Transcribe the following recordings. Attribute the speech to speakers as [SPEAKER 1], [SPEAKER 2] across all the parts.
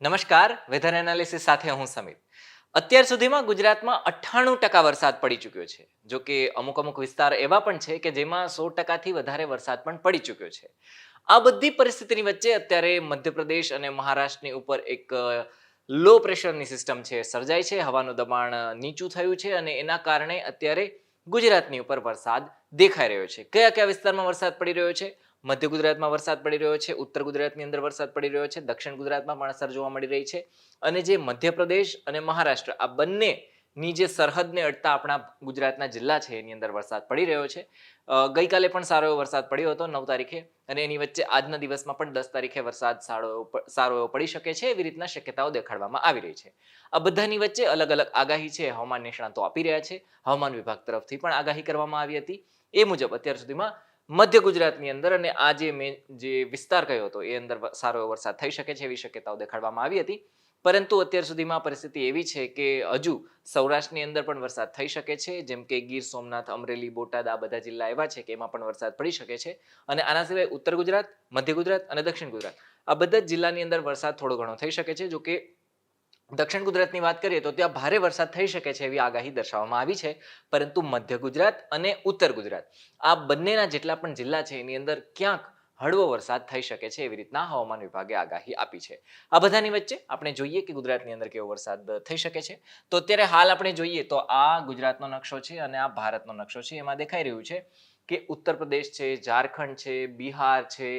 [SPEAKER 1] નમસ્કાર, weather analysis સાથે હું સમીર. અત્યાર સુધીમાં ગુજરાતમાં 98% વરસાદ પડી ચૂક્યો છે. જો કે અમુક વિસ્તાર એવા પણ છે કે જેમાં 100%થી વધારે વરસાદ પણ પડી ચૂક્યો છે. આ બધી પરિસ્થિતિની વચ્ચે અત્યારે મધ્યપ્રદેશ અને મહારાષ્ટ્રની ઉપર એક લો પ્રેશરની સિસ્ટમ છે સર્જાઈ છે. હવાનું દબાણ નીચું થયું છે અને એના કારણે અત્યારે ગુજરાતની ઉપર વરસાદ દેખાઈ રહ્યો છે. કયા કયા વિસ્તારમાં વરસાદ પડી રહ્યો છે? મધ્ય ગુજરાતમાં વરસાદ પડી રહ્યો છે, ઉત્તર ગુજરાતની અંદર વરસાદ પડી રહ્યો છે, દક્ષિણ ગુજરાતમાં પણ અસર જોવા મળી રહી છે. અને જે મધ્યપ્રદેશ અને મહારાષ્ટ્ર આ બંનેની જે સરહદને અડતા આપણા ગુજરાતના જિલ્લા છે એની અંદર વરસાદ પડી રહ્યો છે. ગઈકાલે પણ સારો એવો વરસાદ પડ્યો હતો 9 તારીખે, અને એની વચ્ચે આજના દિવસમાં પણ 10 તારીખે વરસાદ સારો એવો પડી શકે છે એવી રીતના શક્યતાઓ દેખાડવામાં આવી રહી છે. આ બધાની વચ્ચે અલગ અલગ આગાહી છે હવામાન નિષ્ણાતો આપી રહ્યા છે. હવામાન વિભાગ તરફથી પણ આગાહી કરવામાં આવી હતી. એ મુજબ અત્યાર સુધીમાં મધ્ય ગુજરાતની અંદર અને આ જે વિસ્તાર કયો હતો એ અંદર સારો એવો વરસાદ થઈ શકે છે એવી શક્યતાઓ દેખાડવામાં આવી હતી. પરંતુ અત્યાર સુધીમાં પરિસ્થિતિ એવી છે કે હજુ સૌરાષ્ટ્રની અંદર પણ વરસાદ થઈ શકે છે, જેમ કે ગીર સોમનાથ, અમરેલી, બોટાદ આ બધા જિલ્લા એવા છે કે એમાં પણ વરસાદ પડી શકે છે. અને આના સિવાય ઉત્તર ગુજરાત, મધ્ય ગુજરાત અને દક્ષિણ ગુજરાત આ બધા જ જિલ્લાની અંદર વરસાદ થોડો ઘણો થઈ શકે છે. જો કે દક્ષિણ ગુજરાતની વાત કરીએ તો ત્યાં ભારે વરસાદ થઈ શકે છે એવી આગાહી દર્શાવવામાં આવી છે. પરંતુ મધ્ય ગુજરાત અને ઉત્તર ગુજરાત આ બંનેના જેટલા પણ જિલ્લા છે એની અંદર ક્યાંક હળવો વરસાદ થઈ શકે છે એવી રીતના હવામાન વિભાગે આગાહી આપી છે. આ બધાની વચ્ચે આપણે જોઈએ કે ગુજરાતની અંદર કેવો વરસાદ થઈ શકે છે. તો અત્યારે હાલ આપણે જોઈએ તો આ ગુજરાતનો નકશો છે અને આ ભારતનો નકશો છે. એમાં દેખાઈ રહ્યું છે કે ઉત્તર પ્રદેશ છે, ઝારખંડ છે, બિહાર છે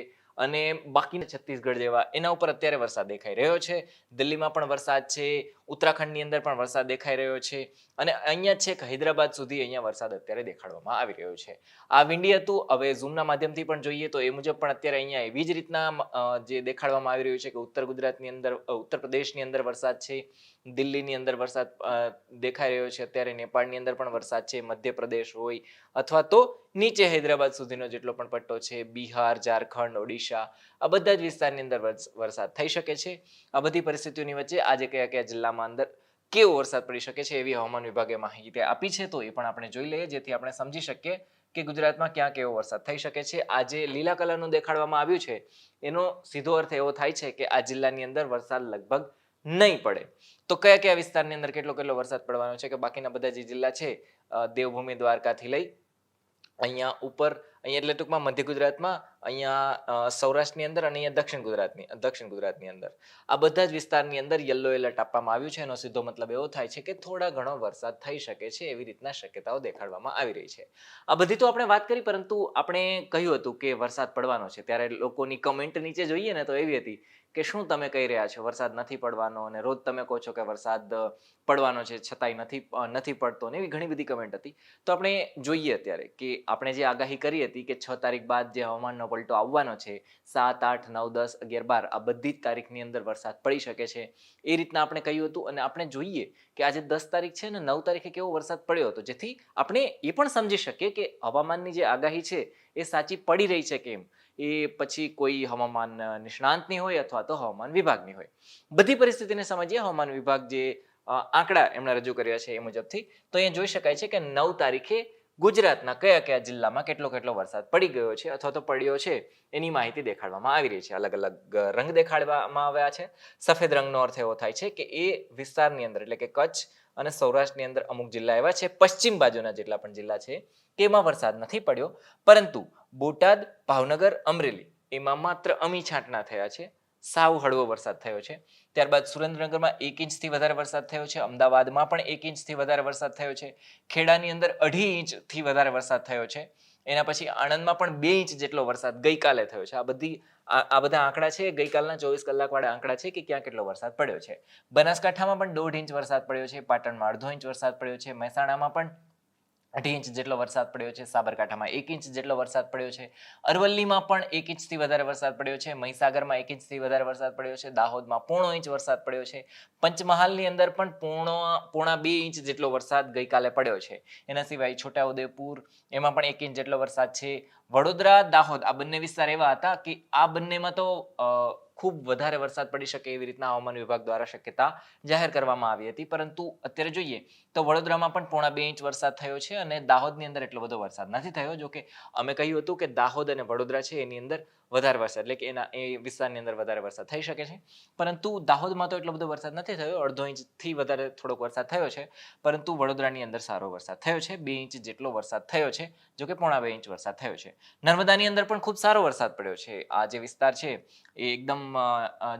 [SPEAKER 1] અને બાકીના છત્તીસગઢ જેવા એના ઉપર અત્યારે વરસાદ દેખાઈ રહ્યો છે. દિલ્હીમાં પણ વરસાદ છે, ઉત્તરાખંડની અંદર પણ વરસાદ દેખાઈ રહ્યો છે અને અહીંયા છેક હૈદરાબાદ સુધી અહીંયા વરસાદ અત્યારે દેખાડવામાં આવી રહ્યો છે. આ વિંડી હતું. હવે ઝૂમના માધ્યમથી પણ જોઈએ તો એ મુજબ પણ અત્યારે અહીંયા એવી જ રીતના જે દેખાડવામાં આવી રહ્યું છે કે ઉત્તર ગુજરાતની અંદર, ઉત્તર પ્રદેશની અંદર વરસાદ છે, દિલ્હીની અંદર વરસાદ દેખાઈ રહ્યો છે. અત્યારે નેપાળની અંદર પણ વરસાદ છે, મધ્યપ્રદેશ હોય અથવા તો નીચે હૈદરાબાદ સુધીનો જેટલો પણ પટ્ટો છે, બિહાર, ઝારખંડ, ઓડિશા આ બધા જ વિસ્તારની અંદર વરસાદ થઈ શકે છે. આ બધી પરિસ્થિતિઓની વચ્ચે આજે કયા કયા જિલ્લામાં અંદર કેવો વરસાદ પડી શકે છે એવી હવામાન વિભાગે માહિતી આપી છે. તો એ પણ આપણે જોઈ લઈએ જેથી આપણે સમજી શકીએ કે ગુજરાતમાં ક્યાં કેવો વરસાદ થઈ શકે છે. આ જે લીલા કલરનું દેખાડવામાં આવ્યું છે એનો સીધો અર્થ એવો થાય છે કે આ જિલ્લાની અંદર વરસાદ લગભગ નહીં પડે. તો કયા કયા વિસ્તારની અંદર કેટલો કેટલો વરસાદ પડવાનો છે કે બાકીના બધા જે જિલ્લા છે દેવભૂમિ દ્વારકાથી લઈ અહીંયા ઉપર, અહીંયા એટલે ટૂંકમાં મધ્ય ગુજરાતમાં, અહીંયા સૌરાષ્ટ્રની અંદર અને અહીંયા દક્ષિણ ગુજરાતની અંદર આ બધા જ વિસ્તારની અંદર યલો એલર્ટ આપવામાં આવ્યું છે. એનો સીધો મતલબ એવો થાય છે કે થોડા ઘણો વરસાદ થઈ શકે છે એવી રીતના શક્યતાઓ દેખાડવામાં આવી રહી છે. આ બધી તો આપણે વાત કરી, પરંતુ આપણે કહ્યું હતું કે વરસાદ પડવાનો છે ત્યારે લોકોની કમેન્ટ નીચે જોઈએ ને તો એવી હતી કે શું તમે કહી રહ્યા છો વરસાદ નથી પડવાનો, અને રોજ તમે કહો છો કે વરસાદ પડવાનો છે છતાંય નથી પડતો ને એવી ઘણી બધી કમેન્ટ હતી. તો આપણે જોઈએ અત્યારે કે આપણે જે આગાહી કરી હતી કે 6 તારીખ બાદ જે હવામાનનો પલટો આવવાનો છે, 7, 8, 9, 10, 11, 12 આ બધી જ તારીખની અંદર વરસાદ પડી શકે છે એ રીતના આપણે કહ્યું હતું. અને આપણે જોઈએ કે આજે 10 તારીખ છે ને 9 તારીખે કેવો વરસાદ પડ્યો હતો, જેથી આપણે એ પણ સમજી શકીએ કે હવામાનની જે આગાહી છે એ સાચી પડી રહી છે કેમ, એ પછી કોઈ હવામાન નિષ્ણાંતની હોય અથવા તો હવામાન વિભાગની હોય. બધી પરિસ્થિતિને સમજીએ. હવામાન વિભાગ જે આંકડા એમણે રજૂ કર્યા છે એ મુજબથી તો અહીંયા જોઈ શકાય છે કે 9 તારીખે ગુજરાતના કયા કયા જિલ્લામાં કેટલો વરસાદ પડી ગયો છે અથવા તો પડ્યો છે એની માહિતી દેખાડવામાં આવી રહી છે. અલગ અલગ રંગ દેખાડવામાં આવ્યા છે. સફેદ રંગનો અર્થ એવો થાય છે કે એ વિસ્તારની અંદર એટલે કે કચ્છ અને સૌરાષ્ટ્રની અંદર અમુક જિલ્લા એવા છે, પશ્ચિમ બાજુના જેટલા પણ જિલ્લા છે કે એમાં વરસાદ નથી પડ્યો. પરંતુ બોટાદ, ભાવનગર, અમરેલી એમાં માત્ર અમી છાંટના થયા છે, સાવ હળવો વરસાદ થયો છે. ત્યારબાદ સુરેન્દ્રનગરમાં 1 ઇંચથી વધારે વરસાદ થયો છે, અમદાવાદમાં પણ 1 ઇંચથી વધારે વરસાદ થયો છે, ખેડાની અંદર 2.5 ઇંચથી વધારે વરસાદ થયો છે. એના પછી આણંદમાં પણ 2 ઇંચ જેટલો વરસાદ ગઈકાલે થયો છે. આ બધા આંકડા છે ગઈકાલના 24 કલાક વાળા આંકડા છે કે ક્યાં કેટલો વરસાદ પડ્યો છે. બનાસકાંઠામાં પણ 1.5 ઇંચ વરસાદ પડ્યો છે, પાટણમાં 1/2 ઇંચ વરસાદ પડ્યો છે, મહેસાણામાં પણ 2.5 ઇંચ જેટલો વરસાદ પડ્યો છે, સાબરકાંઠામાં 1 ઇંચ જેટલો વરસાદ પડ્યો છે, અરવલ્લીમાં પણ 1 ઇંચથી વધારે વરસાદ પડ્યો છે, મહીસાગરમાં 1 ઇંચથી વધારે વરસાદ પડ્યો છે, દાહોદમાં 0.5 ઇંચ વરસાદ પડ્યો છે, પંચમહાલની અંદર પણ પોણા 2 ઇંચ જેટલો વરસાદ ગઈકાલે પડ્યો છે. એના સિવાય છોટાઉદેપુર એમાં પણ 1 ઇંચ જેટલો વરસાદ છે. વડોદરા, દાહોદ આ બંને વિસ્તાર એવા હતા કે આ બંનેમાં તો ખૂબ વધારે વરસાદ પડી શકે એવી રીતના હવામાન વિભાગ દ્વારા શક્યતા જાહેર કરવામાં આવી હતી. પરંતુ અત્યારે જોઈએ તો વડોદરામાં પણ પોણા 2 ઇંચ વરસાદ થયો છે અને દાહોદની અંદર એટલો બધો વરસાદ નથી થયો. જો કે અમે કહ્યું હતું કે દાહોદ અને વડોદરા છે એની અંદર વધારે વરસાદ એટલે કે એના એ વિસ્તારની અંદર વધારે વરસાદ થઈ શકે છે. પરંતુ દાહોદમાં તો એટલો બધો વરસાદ નથી થયો, 1.5 ઇંચથી વધારે થોડોક વરસાદ થયો છે. પરંતુ વડોદરાની અંદર સારો વરસાદ થયો છે, 2 ઇંચ જેટલો વરસાદ થયો છે, જો કે 1.5 ઇંચ વરસાદ થયો છે. નર્મદાની અંદર પણ ખૂબ સારો વરસાદ પડ્યો છે. આ જે વિસ્તાર છે એ એકદમ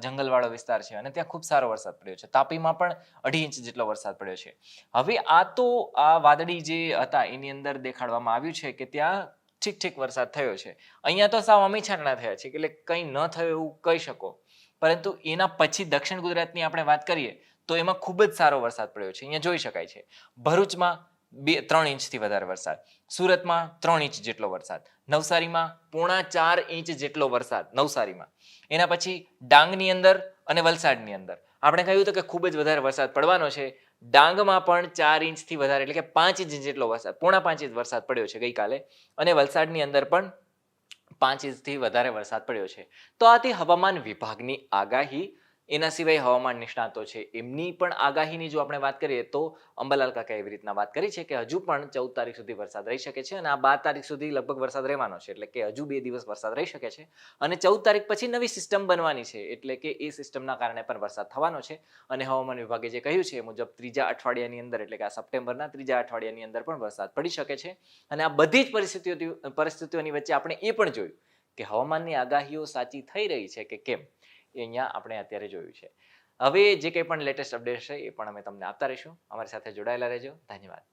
[SPEAKER 1] જંગલવાળો વિસ્તાર છે અને ત્યાં ખૂબ સારો વરસાદ પડ્યો છે. તાપીમાં પણ 2.5 ઇંચ જેટલો વરસાદ પડ્યો છે. હવે આ તો આ વાદળી જે હતા એની અંદર દેખાડવામાં આવ્યું છે કે ત્યાં ઠીક વરસાદ થયો છે. અહીંયા તો સાવ અમી છાંટણા થયા છે એટલે કંઈ ન થયું એવું કહી શકો. પરંતુ એના પછી દક્ષિણ ગુજરાતની આપણે વાત કરીએ તો એમાં ખૂબ જ સારો વરસાદ પડ્યો છે. અહીંયા જોઈ શકાય છે ભરૂચમાં 3 ઇંચથી વધારે વરસાદ, સુરતમાં 3 ઇંચ જેટલો વરસાદ, નવસારીમાં 3.5 ઇંચ જેટલો વરસાદ નવસારીમાં. એના પછી ડાંગની અંદર અને વલસાડની અંદર આપણે કહ્યું હતું કે ખૂબ જ વધારે વરસાદ પડવાનો છે. ડાંગમાં પણ 4 ઇંચથી વધારે એટલે કે 5 ઇંચ જેટલો વરસાદ, 4.5 ઇંચ વરસાદ પડ્યો છે ગઈકાલે. અને વલસાડની અંદર પણ 5 ઇંચથી વધારે વરસાદ પડ્યો છે. તો આ તે હવામાન વિભાગની આગાહી. એના સિવાય હવામાન નિષ્ણાતો છે એમની પણ આગાહીની જો આપણે વાત કરીએ તો અંબાલાલ કાકા એવી રીતના વાત કરી છે કે હજુ પણ 14 તારીખ સુધી વરસાદ રહી શકે છે અને આ 12 તારીખ સુધી લગભગ વરસાદ રહેવાનો છે. એટલે કે હજુ 2 દિવસ વરસાદ રહી શકે છે અને 14 તારીખ પછી નવી સિસ્ટમ બનવાની છે. એટલે કે એ સિસ્ટમના કારણે પણ વરસાદ થવાનો છે. અને હવામાન વિભાગે જે કહ્યું છે એ મુજબ ત્રીજા અઠવાડિયાની અંદર એટલે કે આ સપ્ટેમ્બરના ત્રીજા અઠવાડિયાની અંદર પણ વરસાદ પડી શકે છે. અને આ બધી જ પરિસ્થિતિઓની વચ્ચે આપણે એ પણ જોયું કે હવામાનની આગાહીઓ સાચી થઈ રહી છે કે કેમ, એ અહીંયા આપણે અત્યારે જોયું છે. હવે જે કંઈ પણ લેટેસ્ટ અપડેટ છે એ પણ અમે તમને આપતા રહીશું. અમારી સાથે જોડાયેલા રહેજો. ધન્યવાદ.